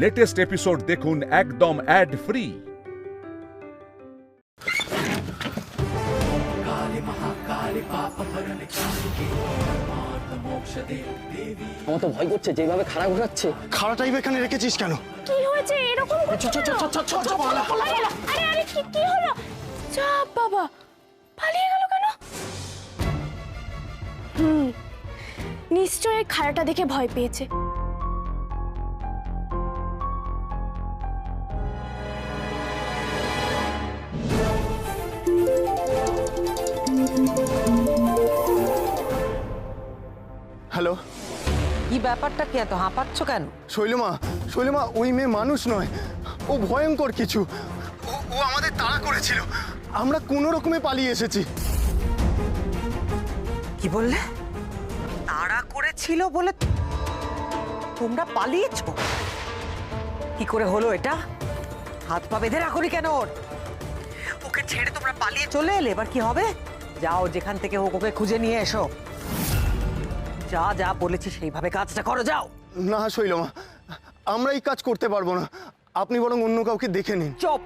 Latest episode দেখুন একদম add free. আমার তো ভয় করছে, যেভাবে খাড়া ঘোরাচ্ছে। খাড়া টাইপ এখানে রেখেছিস কেন? কি হয়েছে এরকম করছো কেন? আরে আরে কি হলো? চাপ বাবা, পালিয়ে গেল কেন? নিশ্চয়ই খাড়াটা দেখে ভয় পেয়েছে। হ্যালো, কি ব্যাপারটা, কি এত হাঁপাচ্ছ কেন? শৈলমা ওই মেয়ে মানুষ নয়, ও ভয়ঙ্কর কিছু। ও আমাদের তাড়া করেছিল, আমরা কোনো রকমে পালিয়ে এসেছি। কি বললে? তাড়া করেছিল বলে তোমরা পালিয়েছো? কি করে হলো এটা? হাত পা বেঁধে রাখোনি কেন ওর? ওকে ছেড়ে তোমরা পালিয়ে চলে এলে, এবার কি হবে? যাও, যেখান থেকে হোক ওকে খুঁজে নিয়ে এসো। যা যা বলেছি সেইভাবে কাজটা করো, যাও। না শৈলমা, আমরা এই কাজ করতে পারবো না, আপনি বরং অন্য কাউকে দেখে নিন। চুপ,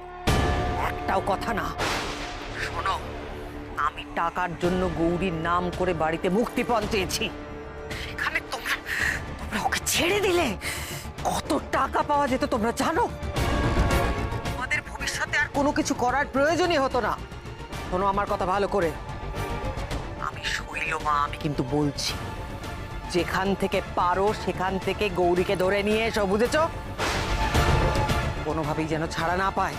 একটাও কথা না। শোনো, আমি টাকার জন্য গৌরীর নাম করে বাড়িতে মুক্তিপণ চেয়েছি, সেখানে তোমরা ওকে ছেড়ে দিলে কত টাকা পাওয়া যেত তোমরা জানো? তোমাদের ভবিষ্যতে আর কোনো কিছু করার প্রয়োজনই হতো না। শোনো আমার কথা ভালো করে, আমি শৈলমা, আমি কিন্তু বলছি, যেখান থেকে পারো সেখান থেকে গৌরীকে ধরে নিয়ে এসো, বুঝেছো? কোনোভাবেই যেন ছাড়া না পায়।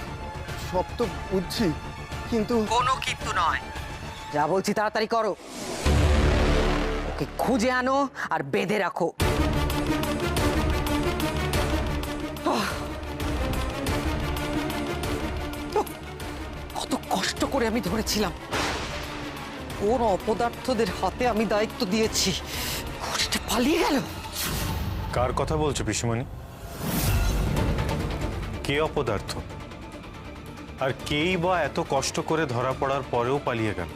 সব তো বুঝছি, কিন্তু কোনো কিন্তু নয়, যা বলছি তাড়াতাড়ি করো। ওকে খুঁজে আনো আর বেঁধে রাখো। কত কষ্ট করে আমি ধরেছিলাম, কোন অপদার্থদের হাতে আমি দায়িত্ব দিয়েছি, ওটা পালিয়ে গেল। কার কথা বলছো পিসিমণি? কে অপদার্থ? আর কেই বা এত কষ্ট করে ধরা পড়ার পরেও পালিয়ে গেল?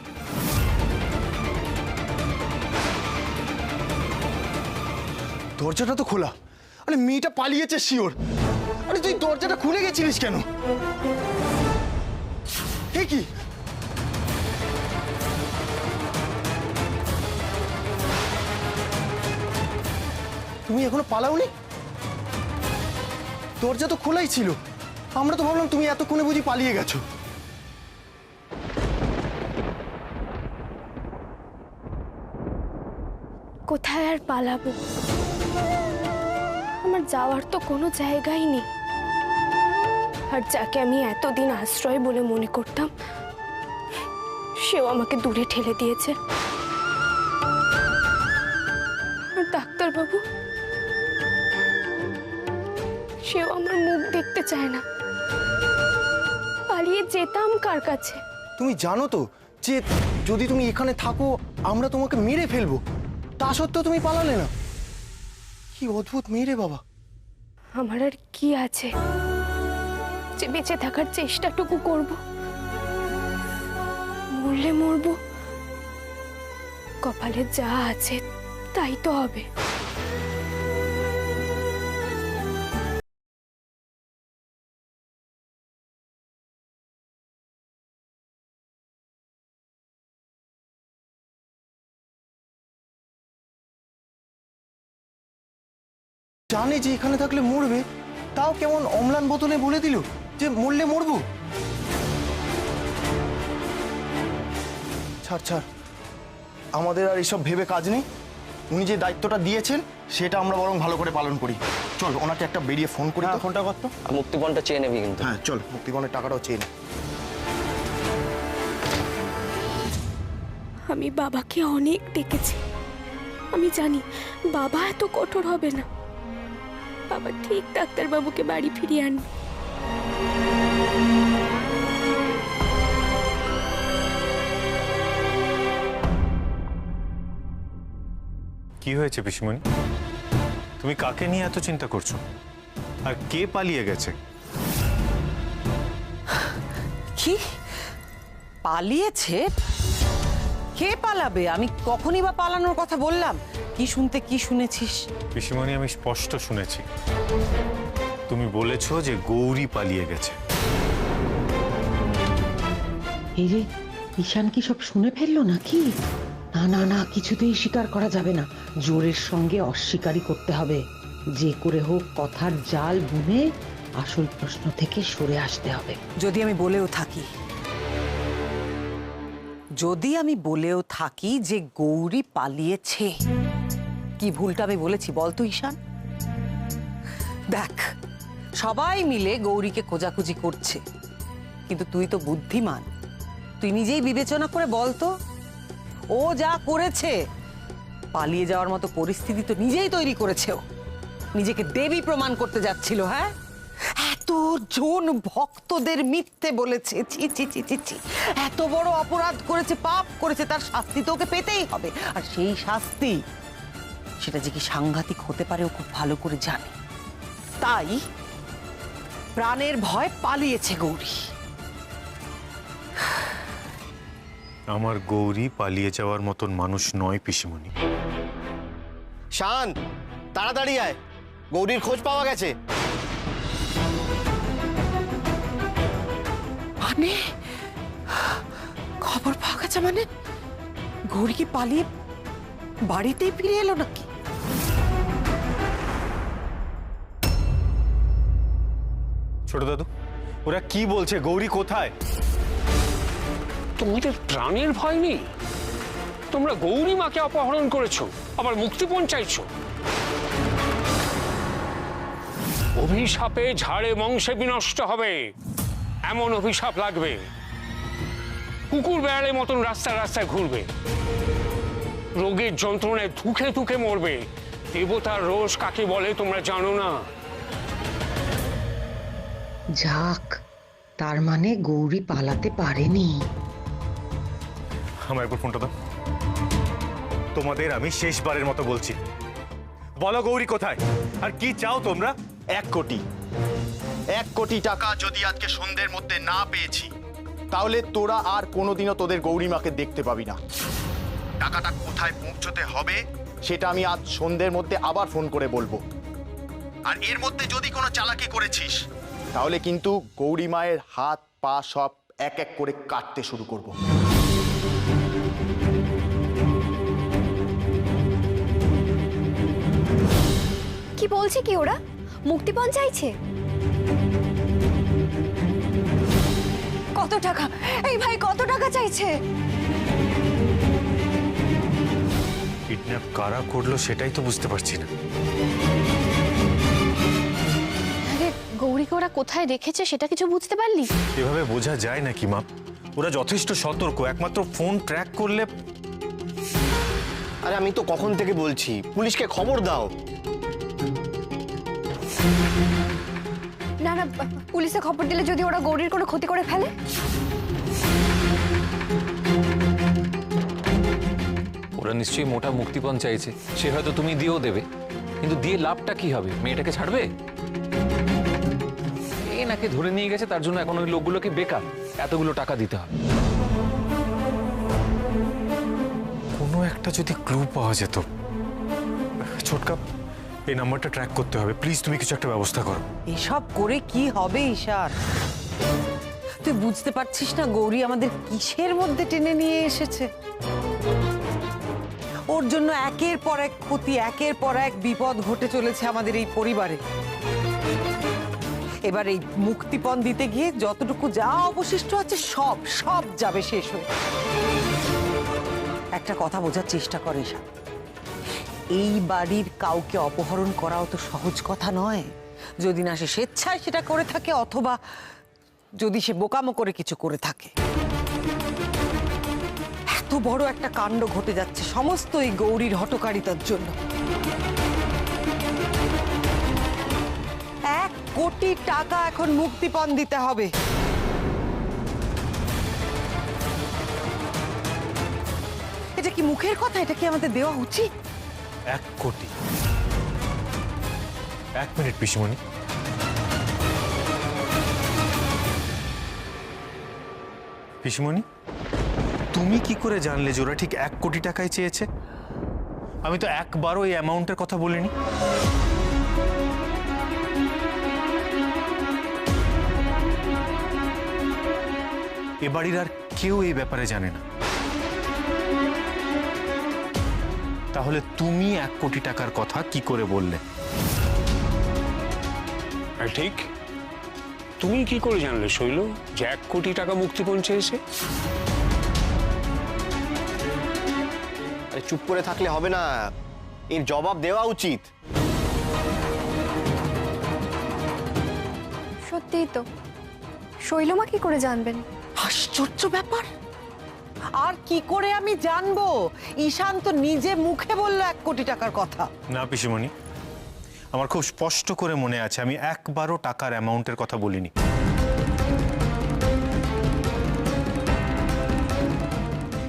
দরজাটা তো খোলা। আরে মেয়েটা পালিয়েছে শিওর। আরে তুই দরজাটা খুলে গেছিলিস কেন? এ কি? তুমি এখনো পালাওনি? দরজা তো খোলাই ছিল, আমরা তো ভাবলাম তুমি এতক্ষণে বুঝি পালিয়ে গেছো। কোথায় আর পালাবো? আমার যাওয়ার তো কোনো জায়গাই নেই। আর যাকে আমি এতদিন আশ্রয় বলে মনে করতাম, সেও আমাকে দূরে ঠেলে দিয়েছে। আর ডাক্তারবাবু, সেও আমার মুখ দেখতে চায় না। পালিয়ে যেতাম কার কাছে? তুমি জানো তো যে যদি তুমি এখানে থাকো আমরা তোমাকে মেরে ফেলবো, তা সত্ত্বেও তুমি পালালে না। কি অদ্ভুত মেয়ে রে বাবা। আমার আর কি আছে যে বেঁচে থাকার চেষ্টাটুকু করব? মরলে মরবো, কপালে যা আছে তাই তো হবে। জানে যে এখানে থাকলে মরবে, তাও কেমন অম্লান বোতলে বলে দিল যে মরলে মরবো। ছাড় ছাড়, আমাদের আর এসব ভেবে কাজ নেই। উনি যে দায়িত্বটা দিয়েছেন সেটা আমরা বরং ভালো করে পালন করি। চল ওনাকে একটা বেরিয়ে ফোন করি। ফোনটা কর তো। আর মুক্তিপণটা চেয়ে নেবি কিন্তু। হ্যাঁ চল, মুক্তিপণের টাকাটাও চেয়ে নে। আমি বাবাকে অনেক ডেকেছি, আমি জানি বাবা এত কঠোর হবে না। বাবা ঠিক ডাক্তারবাবুকে বাড়ি ফিরিয়ে আনবে। কি হয়েছে পিসিমণি? তুমি কাকে নিয়ে এত চিন্তা করছো? আর কে পালিয়ে গেছে? কি পালিয়েছে? কে পালাবে? আমি কখনই বা পালানোর কথা বললাম? কি শুনতে কি শুনেছিস? পিসিমণি, আমি স্পষ্ট শুনেছি তুমি বলেছো যে গৌরী পালিয়ে গেছে। এই রে, ঈশান কি সব শুনে ফেললো নাকি? না না না, কিছুতেই স্বীকার করা যাবে না, জোরের সঙ্গে অস্বীকারই করতে হবে। যে করে হোক কথার জাল বুনে আসল প্রশ্ন থেকে সরে আসতে হবে। যদি আমি বলেও থাকি যে গৌরী পালিয়েছে, কি ভুলটা আমি বলেছি বলতো ঈশান? দেখ, সবাই মিলে গৌরীকে খোঁজাখুঁজি করছে, কিন্তু তুই তো বুদ্ধিমান, তুই নিজেই বিবেচনা করে বলতো, ও যা করেছে পালিয়ে যাওয়ার মতো পরিস্থিতি তো নিজেই তৈরি করেছে। ও নিজেকে দেবী প্রমাণ করতে যাচ্ছিল। হ্যাঁ, এতজন ভক্তদের মিথ্যে বলেছে, ছি ছি ছি ছি ছি, এত বড় অপরাধ করেছে, পাপ করেছে, তার শাস্তি তো ওকে পেতেই হবে। আর সেই শাস্তি, সেটা যে কি সাংঘাতিক হতে পারে ও খুব ভালো করে জানে। তাই প্রাণের ভয় পালিয়েছে গৌরী। আমার গৌরী পালিয়ে যাওয়ার মতন মানুষ নয় পিসিমণি। শান, তাড়াতাড়ি আয়, গৌরীর খোঁজ পাওয়া গেছে। মানে খবর পাওয়া গেছে? মানে গৌরী কি পালিয়ে বাড়িতেই ফিরে এলো নাকি? ছোট দাদু, ওরা কি বলছে? গৌরী কোথায়? তোমাদের প্রাণের ভয় নেই? তোমরা গৌরী মাকে অপহরণ করেছো, আবার মুক্তিপণ চাইছো। অভিশাপে ঝাড়ে বংশে বিনষ্ট হবে, এমন অভিশাপ লাগবে। কুকুর বেড়ালের মতন রাস্তায় রাস্তায় ঘুরবে, রোগের যন্ত্রণায় ধুকে ধুকে মরবে। দেবতার রোষ কাকে বলে তোমরা জানো না? যাক, তার মানে গৌরী পালাতে পারেনি। আমার একবার ফোনটা দাও। তোমাদের আমি শেষবারের মতো বলছি, বলো গৌরী কোথায় আর কি চাও তোমরা? 1 কোটি। 1 কোটি টাকা যদি আজকে সন্ধ্যের মধ্যে না পেয়েছি, তাহলে তোরা আর কোনোদিনও তোদের গৌরীমাকে দেখতে পাবি না। টাকাটা কোথায় পৌঁছতে হবে সেটা আমি আজ সন্ধ্যের মধ্যে আবার ফোন করে বলবো। আর এর মধ্যে যদি কোনো চালাকি করেছিস, তাহলে কিন্তু গৌরী মায়ের হাত পা সব এক এক করে কাটতে শুরু করব। কি বলছে কি ওরা? মুক্তিপণ চাইছে? কত টাকা? এই ভাই, কত টাকা চাইছে? কিডন্যাপ কারা করলো সেটাই তো বুঝতে পারছি না। আরে গৌরীকে ওরা কোথায় রেখেছে সেটা কিছু বুঝতে পারলি? এভাবে বোঝা যায় নাকি মা? ওরা যথেষ্ট সতর্ক, একমাত্র ফোন ট্র্যাক করলে। আরে আমি তো কখন থেকে বলছি, পুলিশকে খবর দাও। না না, পুলিশে খবর দিলে যদি ওরা গৌরীর কোনো ক্ষতি করে ফেলে? ওরা নিশ্চয়ই মোটা মুক্তিপণ চাইছে, সে হয়তো তুমি দিয়েও দেবে, কিন্তু দিয়ে লাভটা কি হবে? মেয়েটাকে ছাড়বে? নাকি ধরে নিয়ে গেছে, তার জন্য এখন ওই লোকগুলোকে বেকার এতগুলো টাকা দিতে হবে। কোনো একটা যদি ক্লু পাওয়া যেত। ছোটকা, এই নাম্বারটা ট্র্যাক করতে হবে, প্লিজ তুমি কিছু একটা ব্যবস্থা করো। এসব করে কি হবে ঈশান? তুই বুঝতে পারছিস না গৌরী আমাদের কিসের মধ্যে টেনে নিয়ে এসেছে? ওর জন্য একের পর এক ক্ষতি, একের পর এক বিপদ ঘটে চলেছে আমাদের এই পরিবারে। এবার এই মুক্তিপণ দিতে গিয়ে যতটুকু যা অবশিষ্ট আছে সব সব যাবে শেষ হয়ে। একটা কথা বোঝার চেষ্টা কর ঈশান, এই বাড়ির কাউকে অপহরণ করাও তো সহজ কথা নয়। যদি না সে স্বেচ্ছায় সেটা করে থাকে, অথবা যদি সে বোকামো করে কিছু করে থাকে। এত বড় একটা কাণ্ড ঘটে যাচ্ছে সমস্ত এই গৌরীর হঠকারিতার জন্য। 1 কোটি টাকা এখন মুক্তিপণ দিতে হবে। এটা কি মুখের কথা? এটা কি আমাদের দেওয়া উচিত? 1 কোটি? 1 মিনিট পিসিমণি, পিসিমণি তুমি কি করে জানলে যে ওরা ঠিক 1 কোটি টাকায় চেয়েছে? আমি তো একবারও এই অ্যামাউন্টের কথা বলিনি। এ বাড়ির আর কেউ এই ব্যাপারে জানে না। তাহলে তুমি 1 কোটি টাকার কথা কি করে বললে? আর ঠিক, তুমি কি করে জানলে শৈল যে 1 কোটি টাকা মুক্তিপণ চেয়েছে? আরে চুপ করে থাকলে হবে না, এর জবাব দেওয়া উচিত। সত্যিই তো, শৈলমা কি করে জানবেন? আশ্চর্য ব্যাপার। আর কি করে আমি জানবো? ঈশান তো নিজে মুখে বললো 1 কোটি টাকার কথা। না পিসিমণি, আমার খুব স্পষ্ট করে মনে আছে আমি একবারও টাকার অ্যামাউন্টের কথা বলিনি।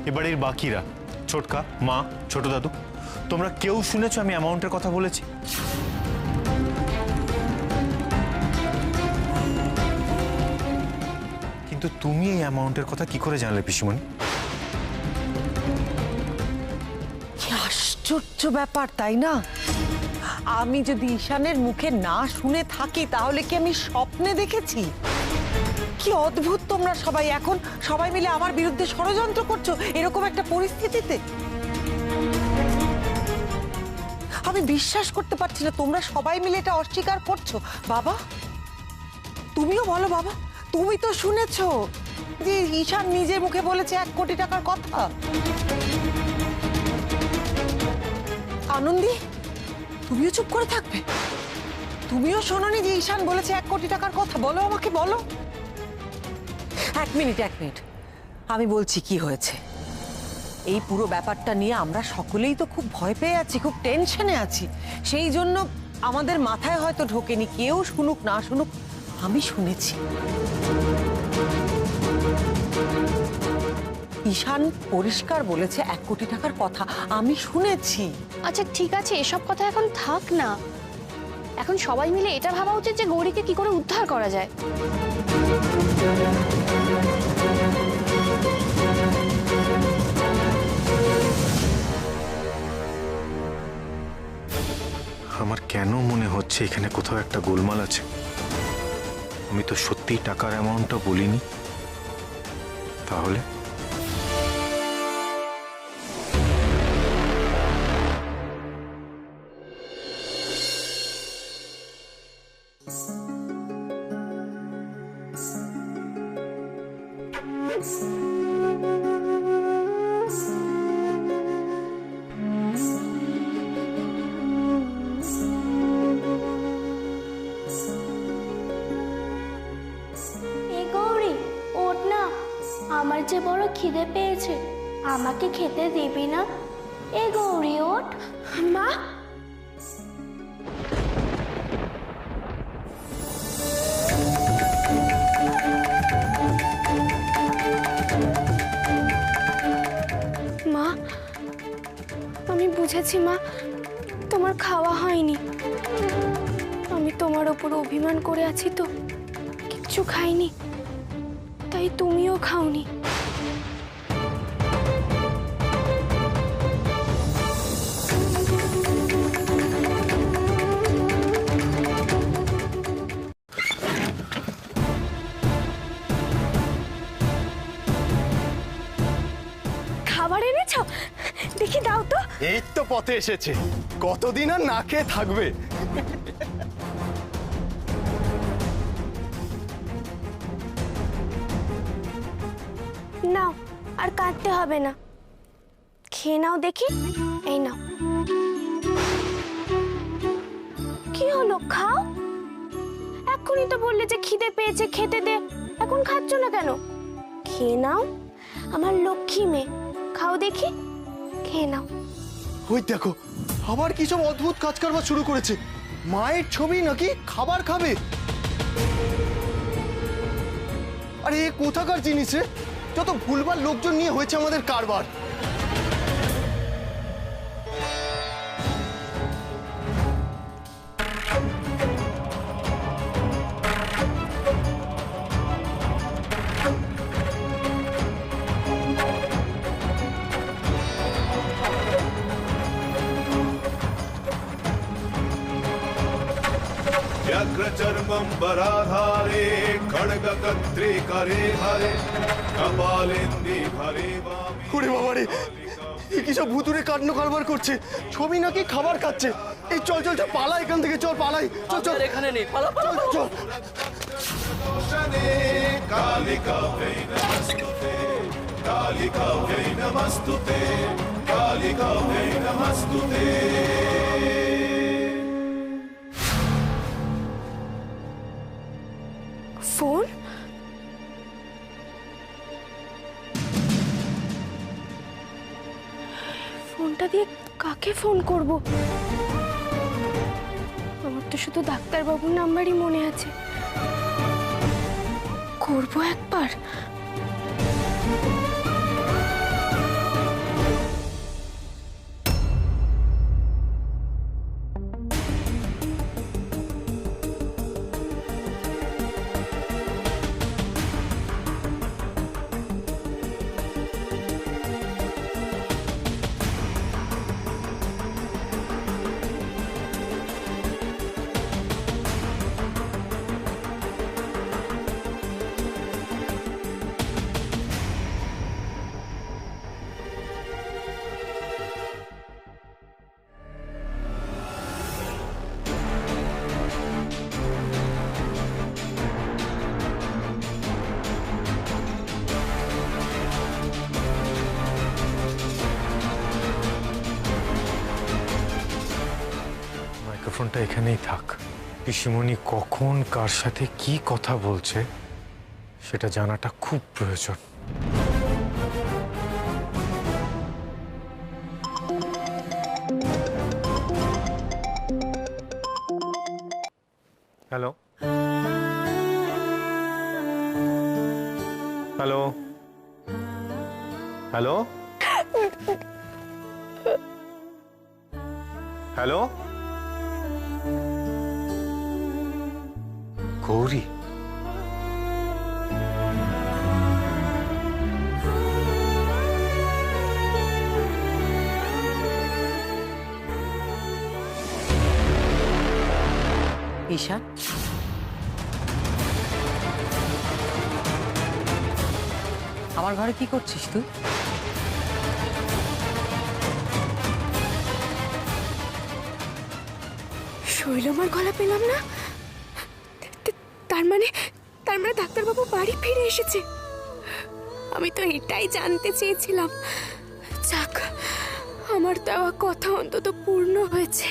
এ বাড়ির বাকিরা, ছোটকা, মা, ছোট দাদু, তোমরা কেউ শুনেছো আমি অ্যামাউন্টের কথা বলেছি? কিন্তু তুমি এই অ্যামাউন্টের কথা কি করে জানলে পিসিমণি? কি আশ্চর্য ব্যাপার, তাই না? আমি যদি ঈশানের মুখে না শুনে থাকি তাহলে কি আমি স্বপ্নে দেখেছি? কি অদ্ভুত তোমরা সবাই, এখন সবাই মিলে আমার বিরুদ্ধে ষড়যন্ত্র করছো এরকম একটা পরিস্থিতিতে। আমি বিশ্বাস করতে পারছি না তোমরা সবাই মিলে এটা অস্বীকার করছো। বাবা, তুমিও বলো বাবা, তুমি তো শুনেছো যে ঈশান নিজের মুখে বলেছে 1 কোটি টাকার কথা। আনন্দী, তুমিও চুপ করে থাকবে? তুমিও শোনোনি যে ঈশান বলেছে 1 কোটি টাকার কথা? বলো আমাকে, বলো। 1 মিনিট, আমি বলছি কি হয়েছে। এই পুরো ব্যাপারটা নিয়ে আমরা সকলেই তো খুব ভয় পেয়ে আছি, খুব টেনশনে আছি। সেই জন্য আমাদের মাথায় হয়তো ঢোকেনি, কেউ শুনুক না শুনুক আমি শুনেছি। ঈশান পরিষ্কার বলেছে 1 কোটি টাকার কথা, আমি শুনেছি। আচ্ছা ঠিক আছে, এসব কথা এখন থাক না। এখন সবাই মিলে এটা ভাবা উচিত যে গৌরীকে কি করে উদ্ধার করা যায়। আমার কেন মনে হচ্ছে এখানে কোথাও একটা গোলমাল আছে। আমি তো সত্যি টাকার অ্যামাউন্টটা বলিনি। তাহলে আমার যে বড় খিদে পেয়েছে, আমাকে খেতে দিবি না? এ গৌরী ওঠ। মা, মা আমি বুঝেছি মা, তোমার খাওয়া হয়নি। আমি তোমার ওপর অভিমান করে আছি তো কিচ্ছু খাইনি, তাই তুমিও খাওনি। খাবার এনেছো? দেখি দাও তো। এই তো পথে এসেছে, কতদিন আর না খেয়ে থাকবে। নাও, আর কাটতে হবে না, খেয়ে নাও দেখি। এই নাও। কি হলো, খাও। এখনই তো বললে যে খিদে পেয়েছে, খেতে দে, এখন খাচ্ছ না কেন? খেয়ে নাও, আমার লক্ষ্মী মেয়ে, খাও দেখি, খেয়ে নাও। ওই দেখো, আবার কি সব অদ্ভুত কাজ কারবার শুরু করেছে। মায়ের ছবি নাকি খাবার খাবে? আরে এ কোথাকার জিনিস রে? যত ভুলভাল লোকজন নিয়ে হয়েছে আমাদের কারবার। व्याघ्रचर्म दिगंबराधारे खड्गकत्रे करे हरे कपालेन्दि हरे वामे। ওরে বাবা রে, এই কি সব ভুতুরে কাণ্ড কারবার করছে? ছবি নাকি খাবার খাচ্ছে। এই চল চল চল, পালা এখান থেকে, চল পালাই, চল চল। এখানে নেই, পালা পালা চল চল। कालिका वै नमस्तुते कालिका वै नमस्तुते कालिका वै नमस्तुते। ফোন? ফোনটা দিয়ে কাকে ফোন করব? আমার তো শুধু ডাক্তারবাবুর নাম্বারই মনে আছে। করবো একবার। মাইক্রোফোনটা এখানেই থাক। পিসিমণি কখন কার সাথে কি কথা বলছে সেটা জানাটা খুব প্রয়োজন। Hello hello hello hello Gauri, Ishan, আমার ঘরে কি করছিস তুই? শৈলমার গলা পেলাম না। তার মানে ডাক্তারবাবু বাড়ি ফিরে এসেছে। আমি তো এটাই জানতে চেয়েছিলাম। যাক, আমার দেওয়া কথা অন্তত পূর্ণ হয়েছে।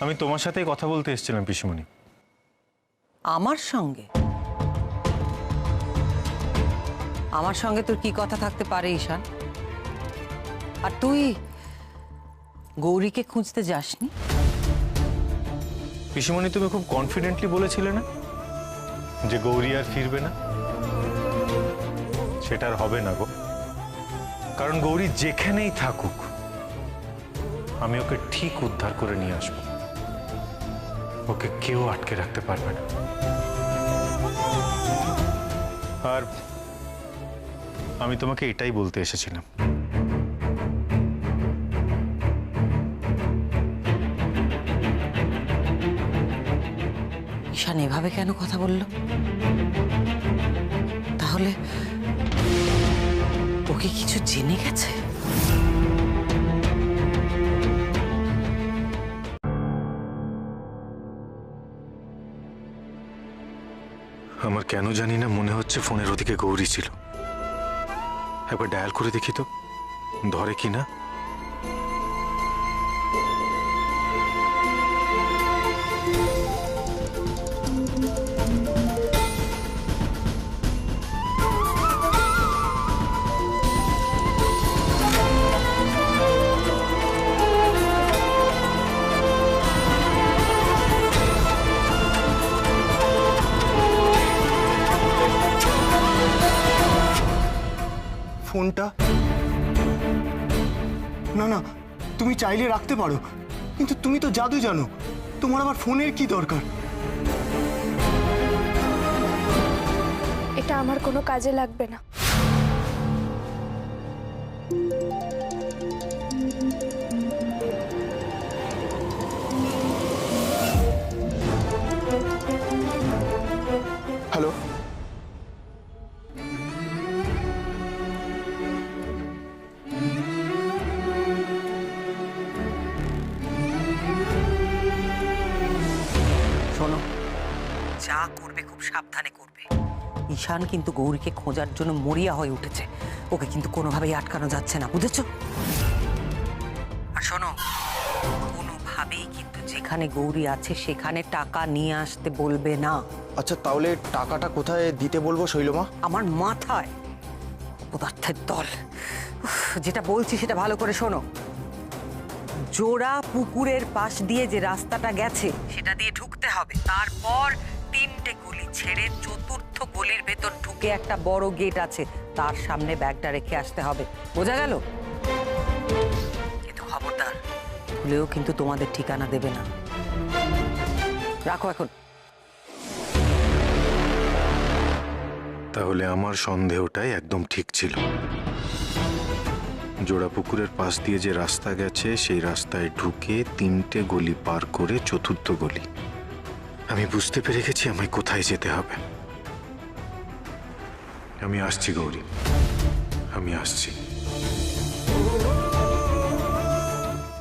আমি তোমার সাথেই কথা বলতে এসেছিলাম পিসিমণি। আমার সঙ্গে? আমার সঙ্গে তোর কি কথা থাকতে পারে ঈশান? আর তুই গৌরীকে খুঁজতে যাসনি? পিসিমণি, তুমি খুব কনফিডেন্টলি বলেছিলে না যে গৌরী আর ফিরবে না? সেটা আর হবে না গো। কারণ গৌরী যেখানেই থাকুক আমি ওকে ঠিক উদ্ধার করে নিয়ে আসবো। ওকে কেউ আটকে রাখতে পারবে না। আর আমি তোমাকে এটাই বলতে এসেছিলাম। ঈশান এভাবে কেন কথা বলল? তাহলে ওকে কিছু জেনে গেছে? আমার কেন জানি না মনে হচ্ছে ফোনের ওদিকে গৌরী ছিল। একবার ডায়াল করে দেখি তো ধরে কিনা। ফোনটা? না না, তুমি চাইলে রাখতে পারো, কিন্তু তুমি তো জাদু জানো, তোমার আবার ফোনের কি দরকার? এটা আমার কোনো কাজে লাগবে না। হ্যালো, শোনো, যা করবে খুব সাবধানে করবে। ঈশান কিন্তু গৌরীকে খোঁজার জন্য মরিয়া হয়ে উঠেছে, ওকে কিন্তু কোনোভাবেই আটকানো যাচ্ছে না, বুঝেছো? আর শোনো, কোনোভাবেই কিন্তু যেখানে গৌরী আছে সেখানে টাকা নিয়ে আসতে বলবে না। আচ্ছা তাহলে টাকাটা কোথায় দিতে বলবো শৈলমা? আমার মাথায় পদার্থের দল। যেটা বলছি সেটা ভালো করে শোনো। জোড়া পুকুরের পাশ দিয়ে যে রাস্তাটা গেছে সেটা দিয়ে ঢুকতে হবে, তারপর 3টে গলি ছেড়ে 4র্থ গলির ভেতর ঢুকে একটা বড় গেট আছে, তার সামনে ব্যাগটা রেখে আসতে হবে, বোঝা গেল? কিন্তু খবরদার, ভুলেও কিন্তু তোমাদের ঠিকানা দেবে না। রাখো এখন। তাহলে আমার সন্দেহটাই একদম ঠিক ছিল। জোড়া পুকুরের পাশ দিয়ে যে রাস্তা গেছে সেই রাস্তায় ঢুকে 3টে গলি পার করে 4র্থ গলি। আমি বুঝতে পেরে গেছি আমায় কোথায় যেতে হবে। আমি আসছি গৌরী, আমি আসছি।